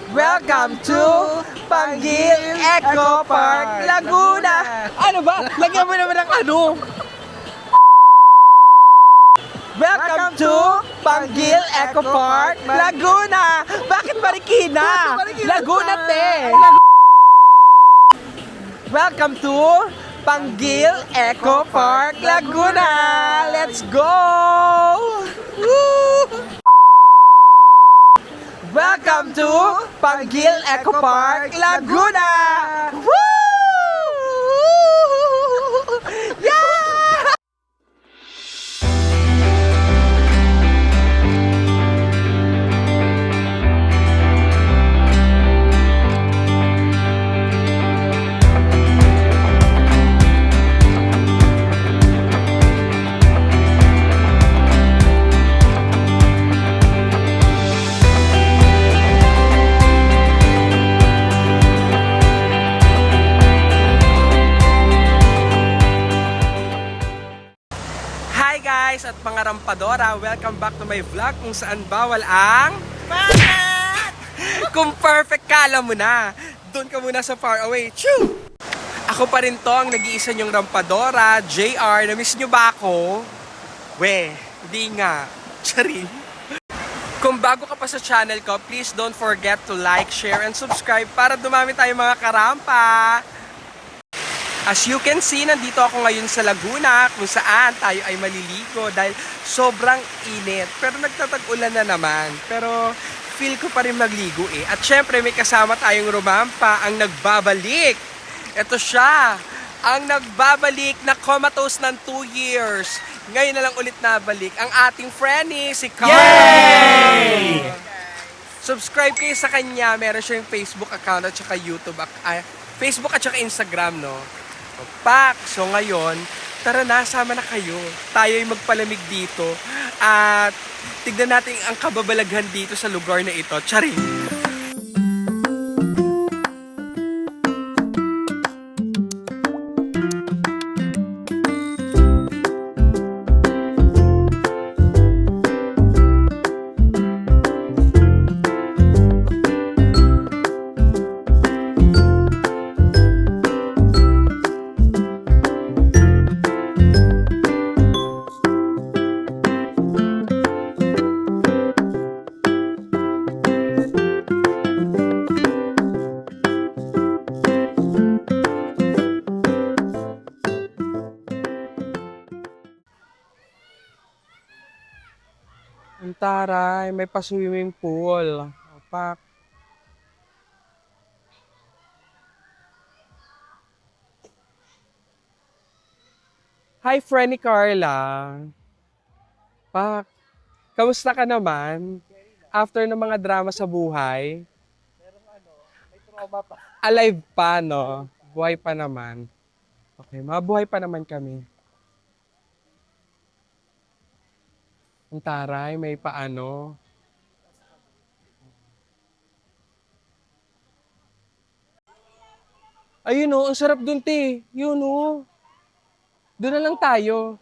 Welcome to Panggil Eco Park, Laguna! Ano ba? Lagyan mo naman ng ano? Welcome to Panggil Eco Park, Laguna! Bakit Marikina? Laguna, te! Welcome to Panggil Eco Park, Laguna! Let's go! Woo! Welcome to Panggil Eco Park, Laguna! Woo! Yeah! Hi guys at mga rampadora, welcome back to my vlog kung saan bawal ang bakit? Kung perfect ka, alam mo na, doon ka muna sa far away. Choo! Ako pa rin to ang nag-iisa nyong rampadora, JR. Na-miss nyo ba ako? We, hindi nga. Chari. Kung bago ka pa sa channel ko, please don't forget to like, share, and subscribe para dumami tayo mga karampa. As you can see, nandito ako ngayon sa Laguna kung saan tayo ay maliligo dahil sobrang init. Pero nagtatag-ulan na naman. Pero feel ko pa rin magligo eh. At syempre may kasama tayong rumampa ang nagbabalik. Ito siya, ang nagbabalik na comatose ng 2 years. Ngayon na lang ulit nabalik ang ating friendly, si Carl. Yay! Subscribe kayo sa kanya. Meron siyang Facebook account at saka YouTube. Facebook at saka Instagram, no? Pak! So ngayon, tara na, sama na kayo. Tayo ay magpalamig dito. At tignan natin ang kababalaghan dito sa lugar na ito. Tsari! Ang taray, may pa-swimming pool. Pak. Hi, friend ni Carla. Pak. Kamusta ka naman? After ng mga drama sa buhay? May trauma pa. Alive pa, no? Buhay pa naman. Okay, mabuhay pa naman kami. Ang taray, may paano. Ayun o, ang sarap dun, te. Yun o. Doon na lang tayo.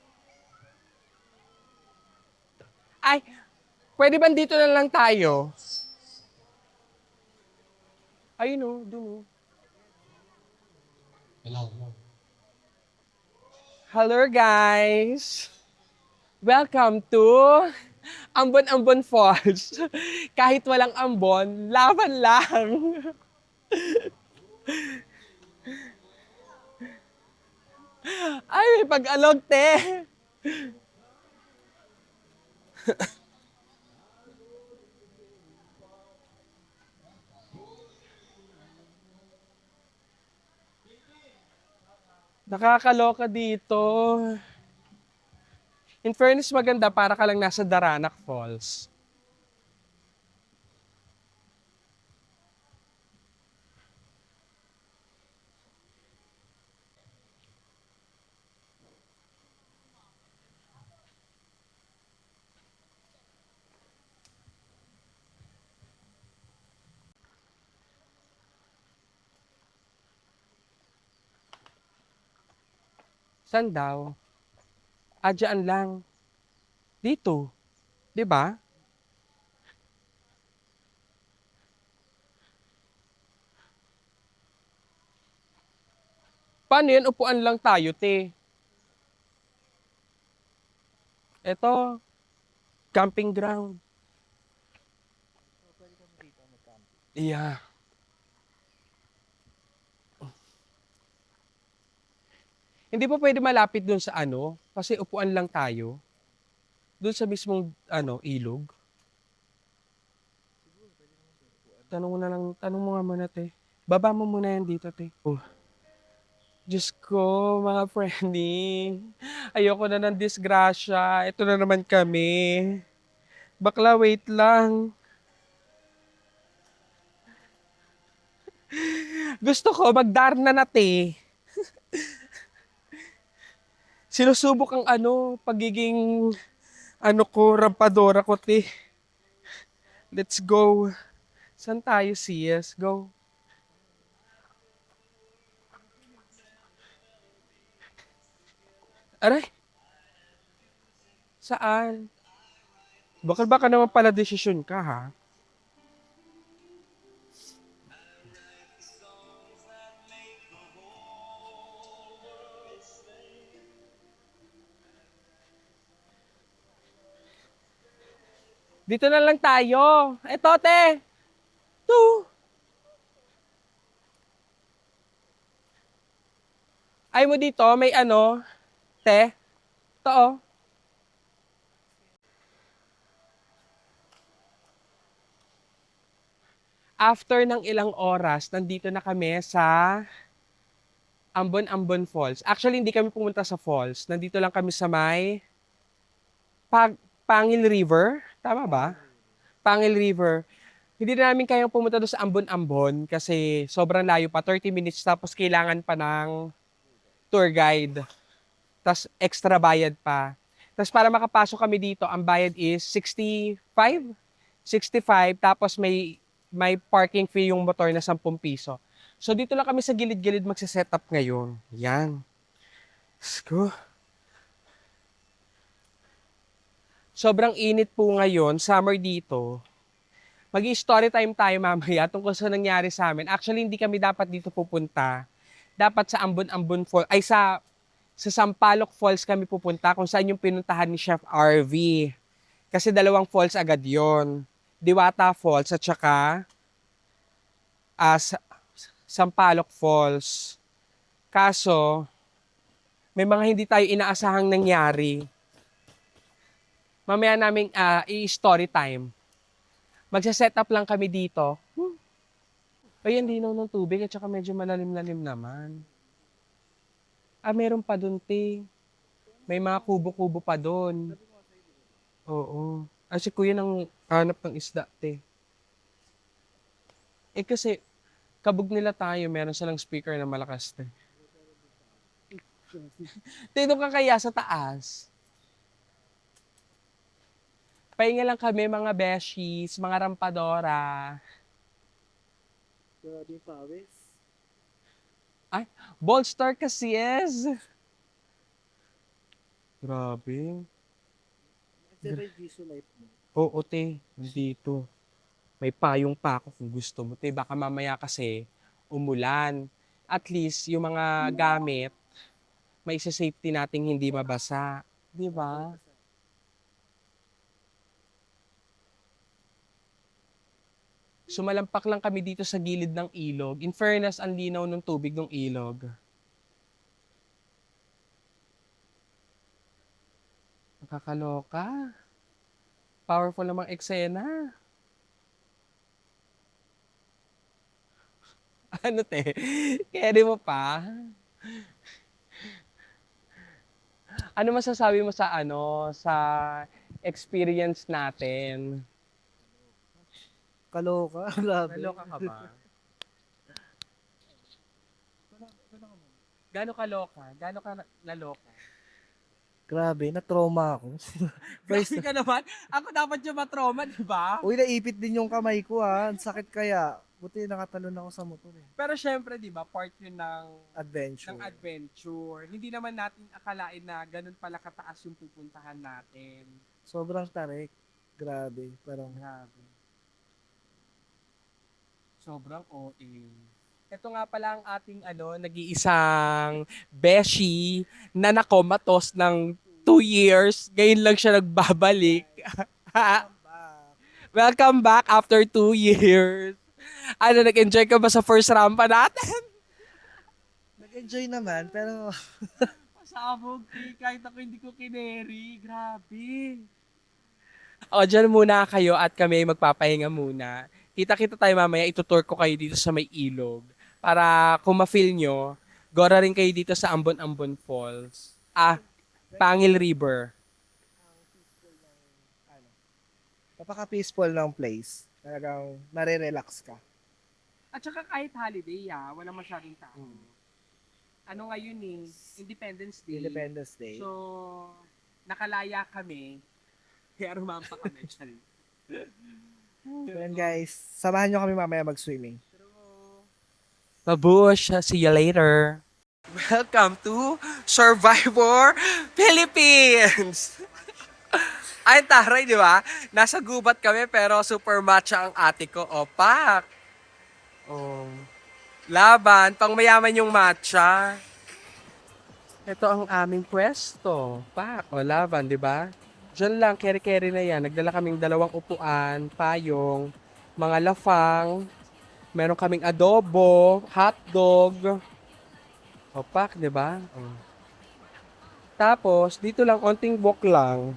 Ay, pwede ba dito na lang tayo? Ayun o, dun o. Hello guys! Welcome to Ambon-Ambon Falls. Kahit walang ambon, laban lang. Ay, may pag-alog, te. Nakakaloka dito. In fairness, maganda para ka lang nasa Daranac Falls. Saan daw? Diyan lang. Dito. 'Di ba? Paano yan? Upuan lang tayo, te. Eto, camping ground. So, pwede kami dito mag-camping. Yeah. Hindi pa pwede malapit dun sa ano, kasi upuan lang tayo. Dun sa mismong, ilog. Siguro, pwede naman doon upuan. Tanong mo nga muna, te. Baba mo muna yan dito, te. Oh. Diyos ko, mga friendly. Ayoko na ng disgrasya. Ito na naman kami. Bakla, wait lang. Gusto ko, magdarna na, te. Sinusubok ang pagiging, rampadora ko, te. Let's go. Saan tayo, sis? Go. Aray, saan? Baka naman pala desisyon ka, ha? Dito na lang tayo. Eto, te. To. Ay mo dito, may te. Ito, oh. After ng ilang oras, nandito na kami sa Ambon Falls. Actually, hindi kami pumunta sa falls. Nandito lang kami sa may Pangil River. Tama ba? Pangil River. Hindi na namin kayang pumunta doon sa Ambon kasi sobrang layo pa, 30 minutes, tapos kailangan pa ng tour guide. Tapos extra bayad pa. Tapos para makapasok kami dito, ang bayad is 65. 65, tapos may parking fee yung motor na 10 piso. So dito lang kami sa gilid-gilid magse-setup ngayon. Yan. Let's go. Sobrang init po ngayon, summer dito. Mag-i-story time tayo mamaya tungkol sa nangyari sa amin. Actually, hindi kami dapat dito pupunta. Dapat sa Ambon Falls, ay sa Sampaloc Falls kami pupunta kung saan yung pinuntahan ni Chef RV. Kasi dalawang falls agad yon. Diwata Falls at saka Sampaloc Falls. Kaso, may mga hindi tayo inaasahang nangyari. Mamaya namin i-story time. Magsa-set up lang kami dito. Ay, ang linaw ng tubig at saka medyo malalim-lalim naman. Meron pa dun, te. May mga kubo-kubo pa dun. Oo. Si kuya nang hanap ng isda, te. Kasi, kabog nila tayo, meron silang speaker na malakas, te. Te, doon ka kaya sa taas. Pahinga lang kami, mga beshies, mga rampadora. Grabe yung pawis. Bolster kasi, yes. Grabe. Nag-reduce yung life mo. Oo, te. Dito. May payong pa ako kung gusto mo, te. Baka mamaya kasi umulan. At least, yung mga gamit, may isa-safety nating hindi mabasa. Di ba? Sumalampak lang kami dito sa gilid ng ilog. In fairness, ang linaw ng tubig ng ilog. Nakakaloka. Powerful namang eksena. Ano, te? Carry mo pa? Ano masasabi mo sa sa experience natin? Kaloka. Grabe. Naloka ka ba? Gano'n ka loka? Gano'n ka naloka? Grabe, na-trauma ako. First, Grabe ka naman. Ako dapat yung matrauma, di ba? uy, naipit din yung kamay ko ha. Ang sakit kaya. Buti nakatalon ako sa motor eh. Pero syempre, di ba, part yun Adventure. ng adventure. Hindi naman natin akalain na ganun pala kataas yung pupuntahan natin. Sobrang tarik. Grabe. Parang Grabe. Sobrang OA. Ito nga pala ang ating nag-iisang beshi na nakomatos ng 2 years. Ngayon lang siya nagbabalik. Welcome back after 2 years. Nag-enjoy ka ba sa first rampa natin? Nag-enjoy naman, pero Pasabog, kahit ako hindi ko kineri. Grabe. O, dyan muna kayo at kami ay magpapahinga muna. Kita-kita tayo mamaya, itutour ko kayo dito sa may ilog. Para kung ma-feel nyo, gora rin kayo dito sa Ambon-Ambon Falls. Pangil River. ano, napaka-peaceful ng place. Talagang nare-relax ka. At saka kahit holiday, wala masyadong tao. Ano ngayon Independence Day. Independence Day. So, nakalaya kami. Kaya rumampa kami. Sorry. So yan guys, samahan nyo kami mamaya mag-swimming. Babush, see you later. Welcome to Survivor Philippines! Ay, taray, di ba? Nasa gubat kami pero super matcha ang ate ko. Pak! Oh. Laban, pang mayaman yung matcha. Ito ang aming pwesto. Pak, laban, di ba? Diyan lang, keri-keri na yan. Nagdala kaming 2 upuan, payong, mga lafang, meron kaming adobo, hotdog. Pak, di ba? Tapos, dito lang, onting walk lang.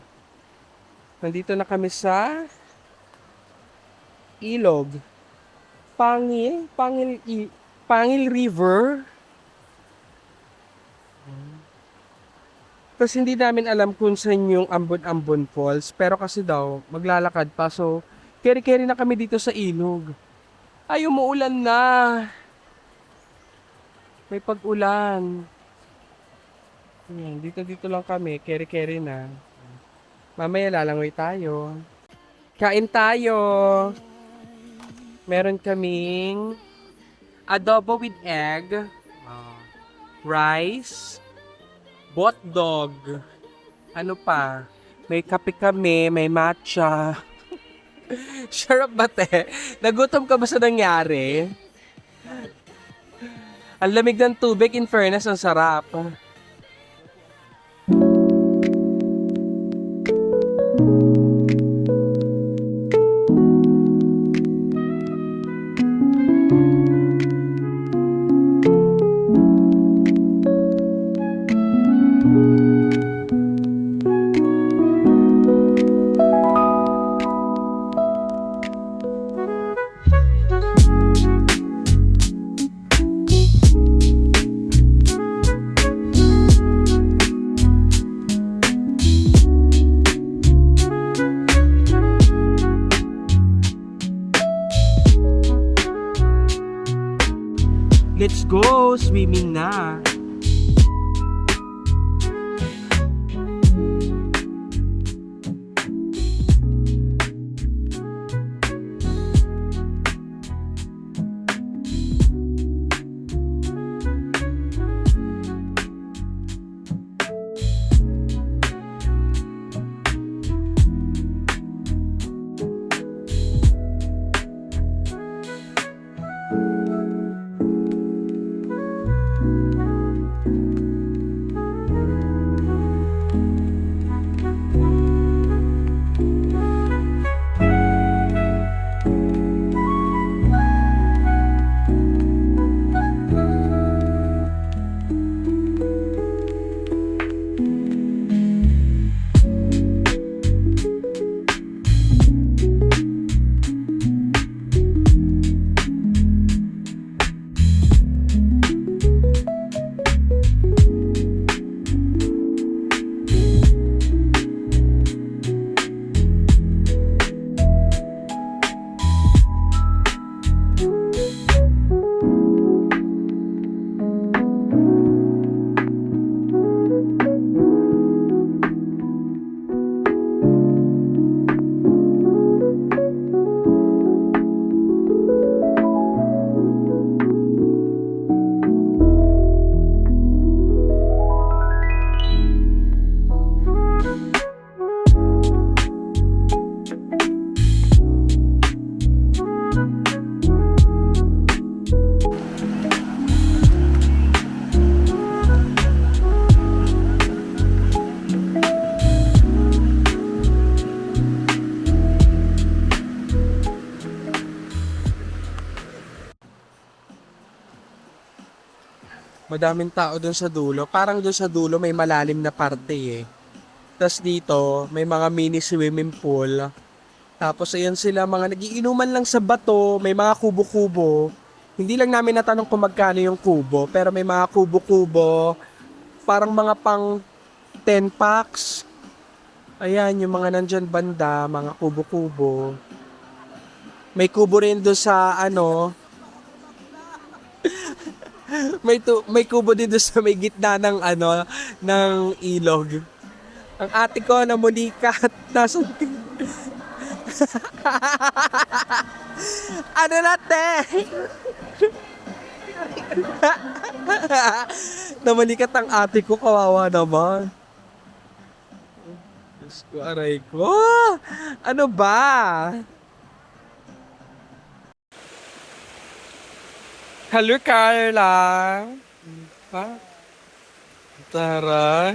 Nandito na kami sa ilog. Pangil River. Tapos hindi namin alam kung saan yung Ambon-Ambon Falls. Pero kasi daw, maglalakad pa. So, keri-keri na kami dito sa ilog. Ay, umuulan na. May pag-ulan. Dito lang kami. Keri-keri na. Mamaya lalangoy tayo. Kain tayo. Meron kaming adobo with egg. Rice. Botdog. Ano pa? May kape kami, may matcha. Sarap ba, te? Nagutom ka ba sa nangyari? Ang lamig ng tubig, in fairness, ang sarap. Let's go! Swimming na! Madaming tao dun sa dulo. Parang dun sa dulo may malalim na parte eh. Tapos dito, may mga mini swimming pool. Tapos ayan sila, mga nagiinuman lang sa bato, may mga kubo-kubo. Hindi lang namin natanong kung magkano yung kubo, pero may mga kubo-kubo, parang mga pang 10 packs. Ayan, yung mga nandyan banda, mga kubo-kubo. May kubo rin doon sa ano, may kubo din doon sa may gitna ng ano, ng ilog. Ang ate ko na Monica, nasa ano na te? Namalikat ang ate ko, kawawa naman. Diyos ko, aray ko. Ano ba? Hello, Carla. Ha? Tara.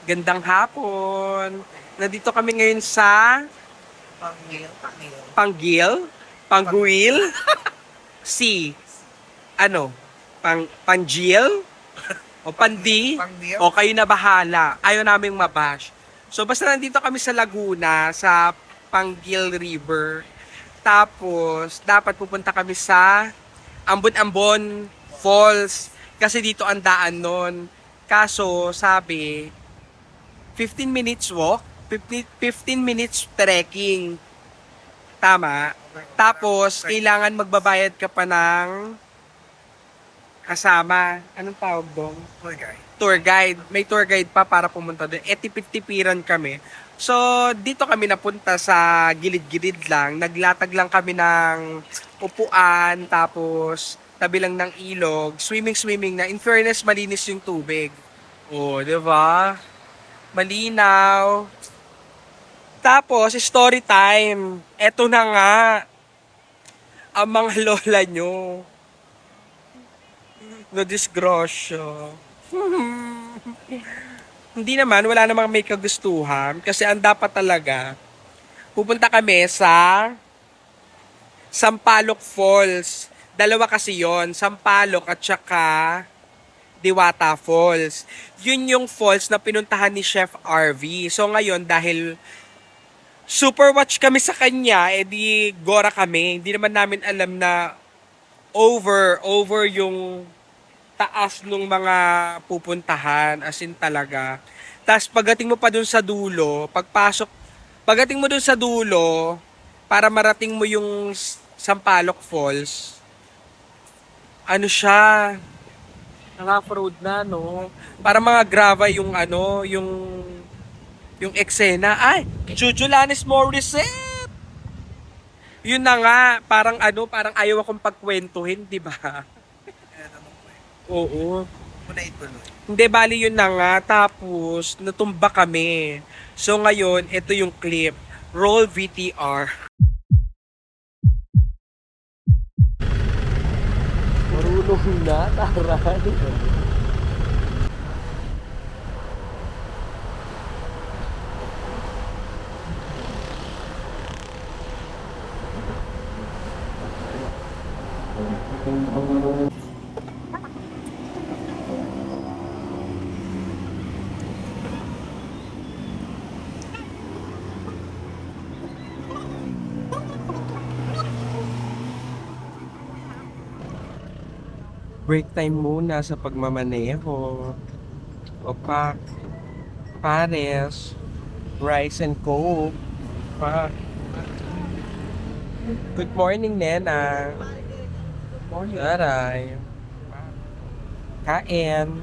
Gandang hapon. Nandito kami ngayon sa Panggil? Pangguil? Si? Ano? Panggil? O Pandi? O kayo na bahala. Ayaw naming mabash. So basta nandito kami sa Laguna, sa Panggil River. Tapos, dapat pupunta kami sa Ambon-Ambon Falls. Kasi dito ang daan nun. Kaso, sabi, 15 minutes walk, 15 minutes trekking. Tama. Tapos, kailangan magbabayad ka pa ng kasama. Anong tawag doon? Tour guide. May tour guide pa para pumunta doon. Tipid-tipiran kami. So, dito kami napunta sa gilid-gilid lang. Naglatag lang kami ng upuan, tapos tabi lang ng ilog. Swimming na. In fairness, malinis yung tubig. Oh, di ba? Malinaw. Tapos, story time. Eto na nga. Ang mga lola nyo. Na-disgrosyo. Hindi naman, wala namang may kagustuhan. Kasi ang dapat talaga, pupunta kami sa Sampaloc Falls. Dalawa kasi yon, Sampaloc at saka Diwata Falls. Yun yung falls na pinuntahan ni Chef RV. So ngayon, dahil super watch kami sa kanya, edi gora kami. Hindi naman namin alam na over yung taas nung mga pupuntahan, as in talaga. Tapos pagdating mo pa dun sa dulo, pagdating mo dun sa dulo, para marating mo yung Sampaloc Falls, ano siya, naka-road na, no? Para mga grava yung ano, yung eksena. Ay, Jujulanes Morissette! Yun na nga, parang ano, parang ayaw akong pagkwentuhin, di ba? Oo. Hindi, bali yun na nga. Tapos, natumba kami. So, ngayon, ito yung clip. Roll VTR. Marunong na, taray. Break time muna sa pagmamaneho. Opak, pares, rice and coke. Pa. Good morning, Nena. Good morning. Aray. Kain.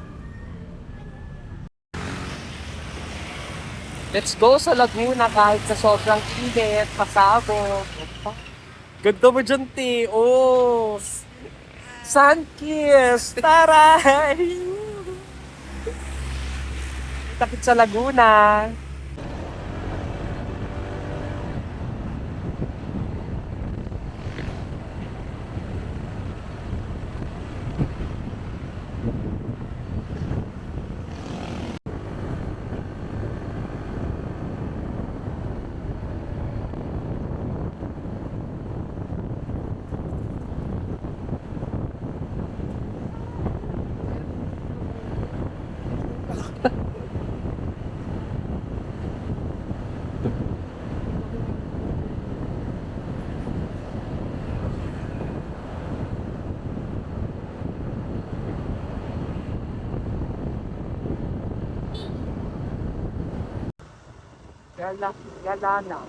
Let's go sa Laguna kahit sa sobrang init, pasabog. Ganda mo dyan, te. Oh. Sunkiss! Taray! Takit sa Laguna. Gala na.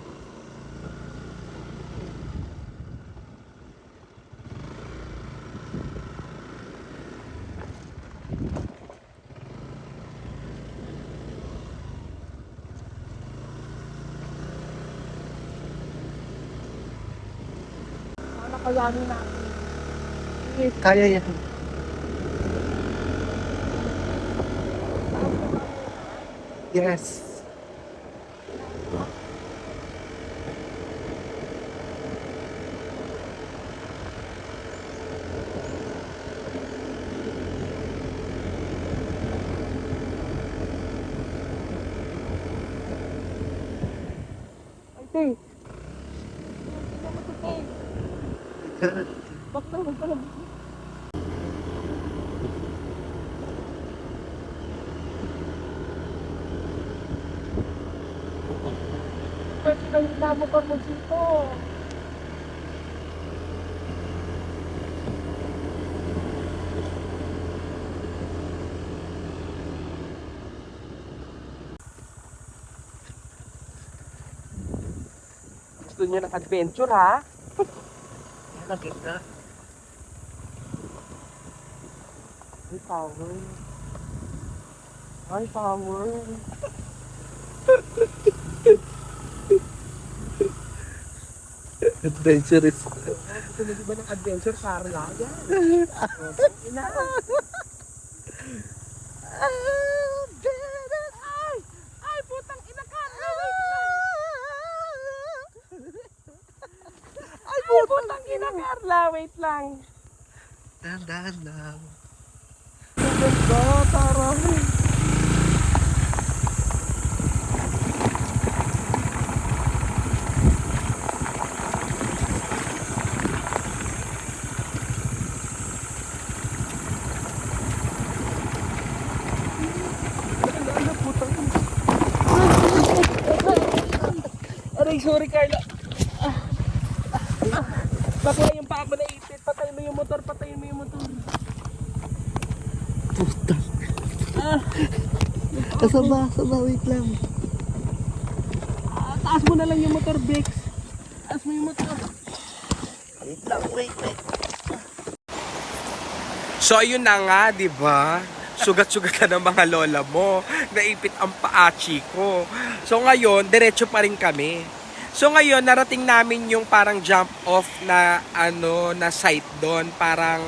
Sana kayanin natin. Kaya yan. Yes. Ate. Bakit naman pala? Pwede kang inamotor mo dito. Gusto niyo ng adventure, ha? Nakita. Ay, power. Ay, power. Adventurous. Gusto mo di ba ng adventure? Carla, yan. Ina. Ay! Ay, putang ina, Carla! Ay, putang ina, Carla! Wait lang. Dahan-dahan lang. Ang ganda, taray. Aray, sorry Carla. Bakla yung paa mo naipit. Patay mo yung motor, patayin mo yung motor. Puta. Ah, Kasaba, wait lang. taas mo na lang yung motor, Bex. Taas mo yung motor. Wait lang, wait. So ayun na nga, 'di ba? Sugat-sugat ka ng mga lola mo. Naipit ang paachi ko. So ngayon, diretso pa rin kami. So ngayon, narating namin yung parang jump off na na site doon, parang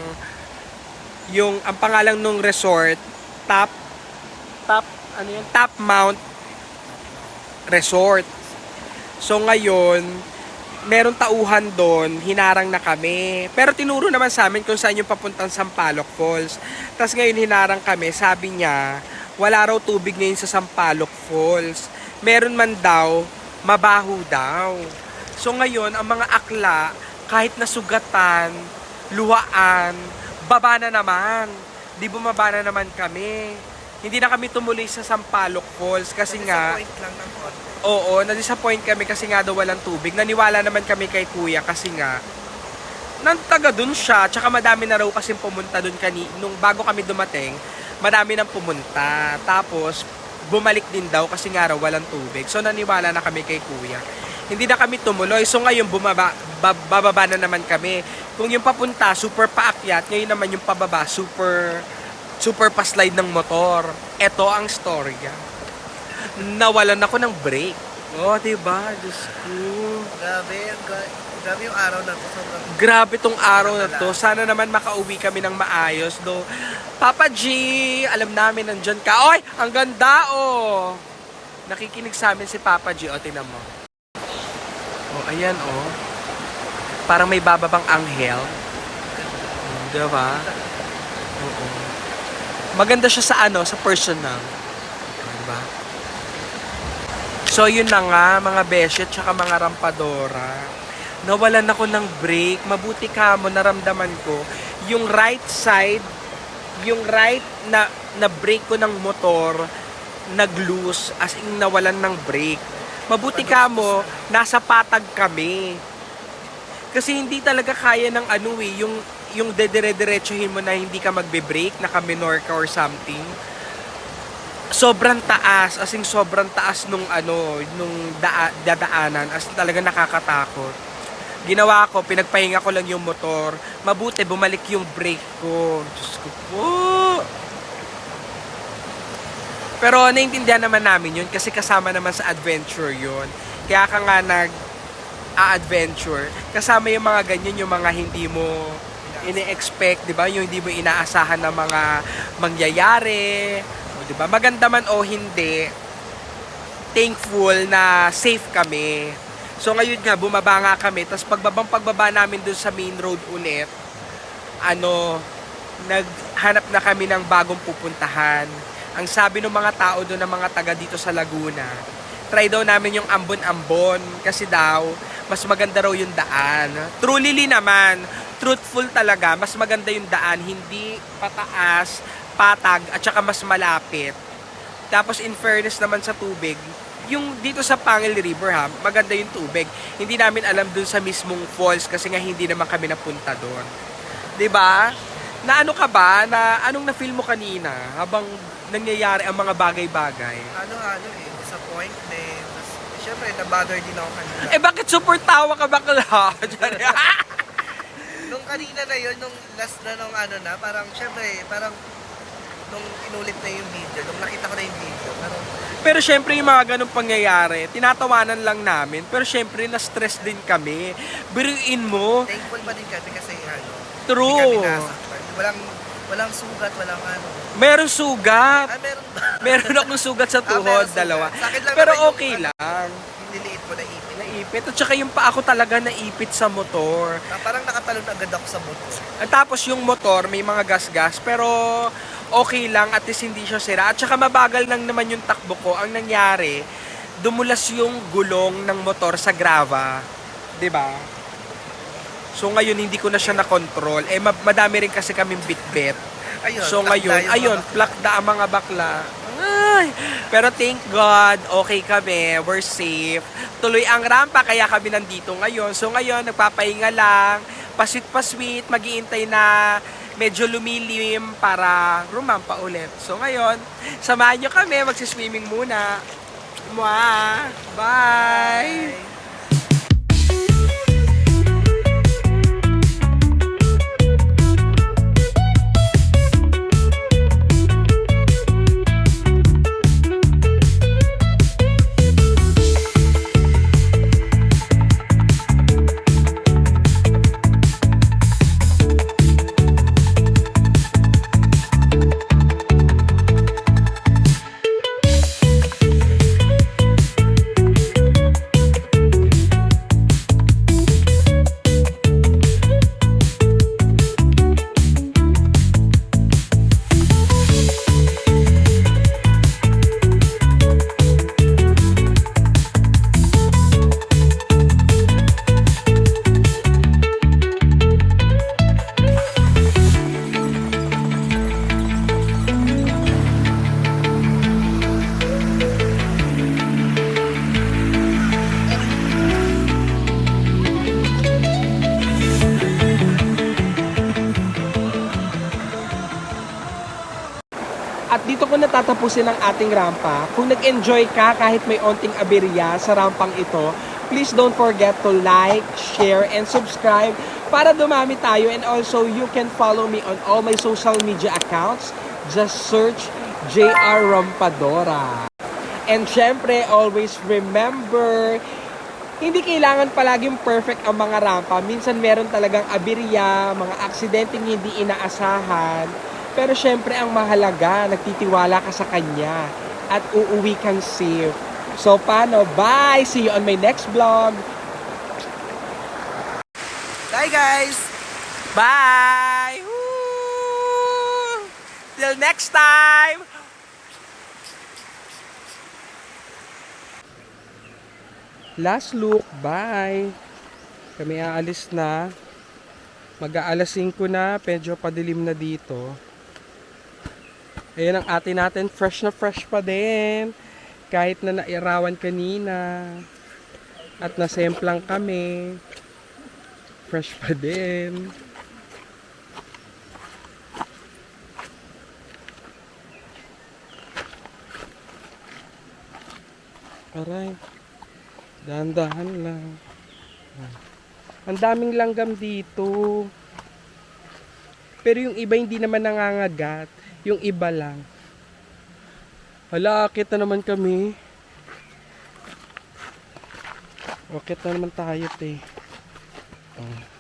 yung ang pangalan ng resort, Top Mount Resort. So ngayon, merong tauhan doon, hinarang na kami. Pero tinuro naman sa amin kung saan yung papuntang Sampaloc Falls. Tapos ngayon hinarang kami, sabi niya, wala raw tubig ngayon sa Sampaloc Falls. Meron man daw, mabaho daw. So ngayon, ang mga akla, kahit nasugatan, luhaan, baba na naman. Di bumaba na naman kami. Hindi na kami tumuloy sa Sampaloc Falls kasi nga, Point lang ng konti. oo, na-disappoint kami kasi nga daw walang tubig. Naniwala naman kami kay kuya kasi nga, nang taga dun siya, tsaka madami na raw kasi pumunta dun nung bago kami dumating, madami nang pumunta. Tapos, bumalik din daw kasi nga raw walang tubig. So, naniwala na kami kay kuya. Hindi na kami tumuloy. So, ngayon, bababa na naman kami. Kung yung papunta, super paakyat. Ngayon naman yung pababa, super pa-slide ng motor. Ito ang storya. Nawalan ako ng brake. Oh, diba? Diyos ko. Grabe yung araw na to. Sobrang Grabe tong araw na to. Sana naman makauwi kami ng maayos. Do. Papa G, alam namin nandyan ka. Oy, ang ganda oh. Nakikinig sa amin si Papa G. O, tingnan mo. Oh, ayan oh. Parang may bababang anghel. Diba? Oo. Maganda siya sa sa personal. Diba? So, yun na nga, mga beshi at saka mga rampadora. Nawalan ako ng brake. Mabuti ka mo, naramdaman ko. Yung right side, yung right na brake ko ng motor, nag-loose, as in nawalan ng brake. Mabuti ka mo, nasa patag kami. Kasi hindi talaga kaya ng yung dedire-diretsuhin mo na hindi ka magbe-brake, naka-minor ka or something. sobrang taas, as in sobrang taas nung dadaanan, as in talaga nakakatakot. Ginawa ko, pinagpahinga ko lang yung motor. Mabuti, bumalik yung brake ko. Diyos ko po. Pero naiintindihan naman namin yun kasi kasama naman sa adventure yun. Kaya ka nga nag-a-adventure. Kasama yung mga ganyan, yung mga hindi mo ini-expect, di ba? Yung hindi mo inaasahan na mga mangyayari. O, di ba? Maganda man o hindi, thankful na safe kami. So ngayon nga, bumaba nga kami. Tapos pagbaba namin dun sa main road ulit, naghanap na kami ng bagong pupuntahan. Ang sabi ng mga tao doon, ng mga taga dito sa Laguna, try daw namin yung Ambon-Ambon. Kasi daw, mas maganda raw yung daan. Truly naman, truthful talaga, mas maganda yung daan. Hindi pataas, patag, at saka mas malapit. Tapos in fairness naman sa tubig, yung dito sa Pangil River ha, maganda yung tubig. Hindi namin alam dun sa mismong falls kasi nga hindi naman kami napunta doon. 'Di ba? Na ano ka ba? Na anong na-feel mo kanina habang nangyayari ang mga bagay-bagay? Disappoint din. Siyempre, na-bother din ako kanina. Eh bakit super tawa ka bakla? Nung kanina na yun, nung last na parang syempre, nung inulit na yung video, nung nakita ko na yung video, Pero syempre yung mga ganong pangyayari, tinatawanan lang namin. Pero syempre na-stress din kami. Biruin mo. thankful pa din kami kasi True. hindi kami nasaktan. Walang sugat, walang Meron sugat. meron ba? Meron akong sugat sa tuhod, meron sugat. dalawa. Sa akin lang Pero naman yung okay lang. Yung niliit mo na ipin. Naipit. At saka yung pa ako talaga naipit sa motor. Parang nakatalon agad ako sa motor. At tapos yung motor, may mga gas-gas. Pero okay lang, at least hindi siya sira. At saka mabagal lang naman yung takbo ko. Ang nangyari, dumulas yung gulong ng motor sa grava. 'Di ba? So ngayon, hindi ko na siya na-control. Eh, madami rin kasi kaming bitbit. So ngayon, plakda ang mga bakla. Ay, pero thank God, okay kami, we're safe. Tuloy ang rampa, kaya kami nandito ngayon. So ngayon, nagpapahinga lang, pasweet-pasweet, mag-iintay na medyo lumilim para rumampa ulit. So ngayon, samahan nyo kami, magsiswimming muna. Mwah! Bye! At dito ko natatapusin ang ating rampa. Kung nag-enjoy ka kahit may onting aberya sa rampang ito, please don't forget to like, share, and subscribe para dumami tayo. And also, you can follow me on all my social media accounts. Just search JR Rampadora. And syempre, always remember, hindi kailangan palaging perfect ang mga rampa. Minsan meron talagang aberya, mga aksidenteng hindi inaasahan. Pero syempre ang mahalaga, nagtitiwala ka sa kanya at uuwi kang safe. So paano? Bye! See you on my next vlog! Bye guys! Bye! Woo! Till next time! Last look, bye! Kami aalis na. Mag-aalas 5 na, medyo padilim na dito. Ayan ang ate natin, fresh na fresh pa din. Kahit na nairawan kanina. At nasemplang kami. Fresh pa din. Aray. Dahan-dahan lang. Ang daming langgam dito. Pero yung iba hindi naman nangangagat. Yung iba lang. Hala, akit na naman kami. Akit na naman tayo, te. Oh.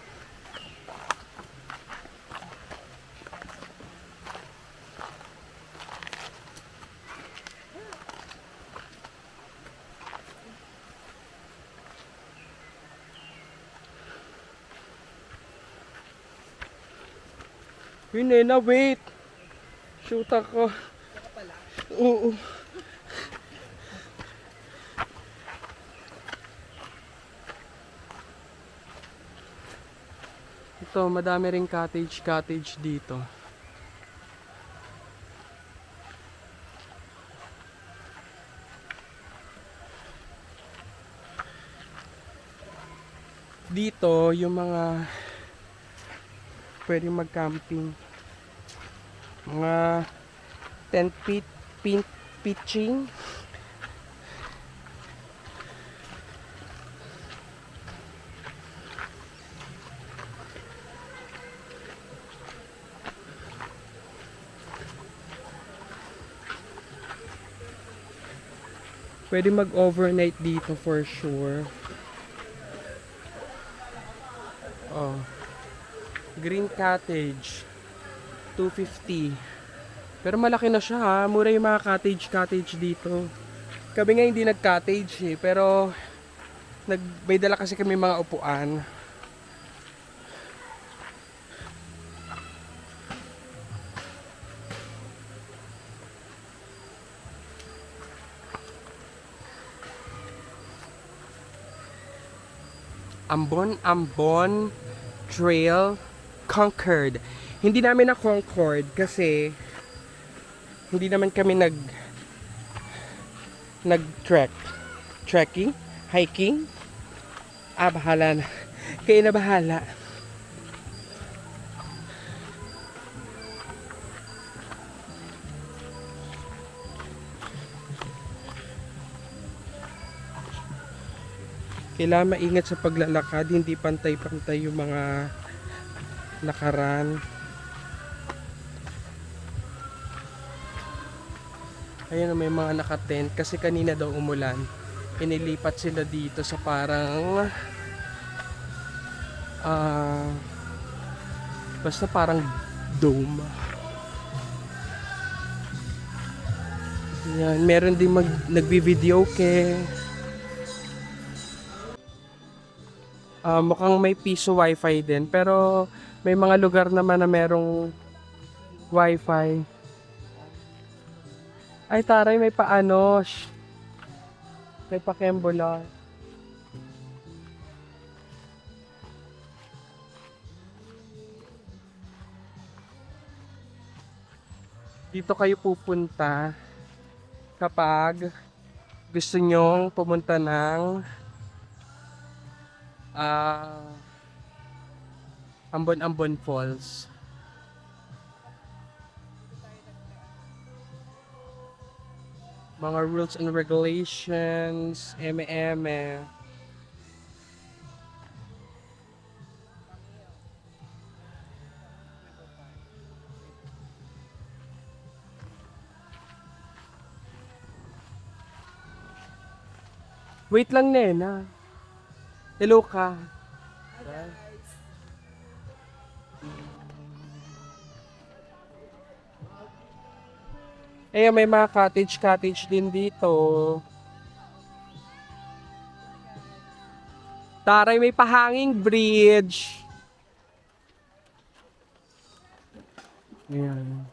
Yun na, wait. Shoot ako. Oo. Ito, madami ring cottage dito. Dito, yung mga pwede mag-camping. Mga tent pitching. Pwede mag-overnight dito for sure. Oh. Green Cottage. 250. Pero malaki na siya ha. Mura yung mga cottage dito. Kami nga hindi nag-cottage eh. Pero may dala kasi kami mga upuan. Ambon Trail conquered. Hindi namin na-conquered kasi hindi naman kami trekking, hiking. Bahala na. Kayo na bahala. Kailangan maingat sa paglalakad, hindi pantay-pantay yung mga lakaran. Ayan, may mga nakatent kasi kanina daw umulan. Inilipat sila dito sa parang basta parang dome. Ayan, meron din nagbi-video ke. Mukhang may piso wifi din, pero may mga lugar naman na merong wifi. Ay taray, may paano. May pa-Kembola. Dito kayo pupunta kapag gusto nyong pumunta ng Ambon Falls. Mga rules and regulations, eme. Wait lang, Nena. Hello ka. Eh, may mga cottage din dito. Taray, may pahanging bridge. Ayan.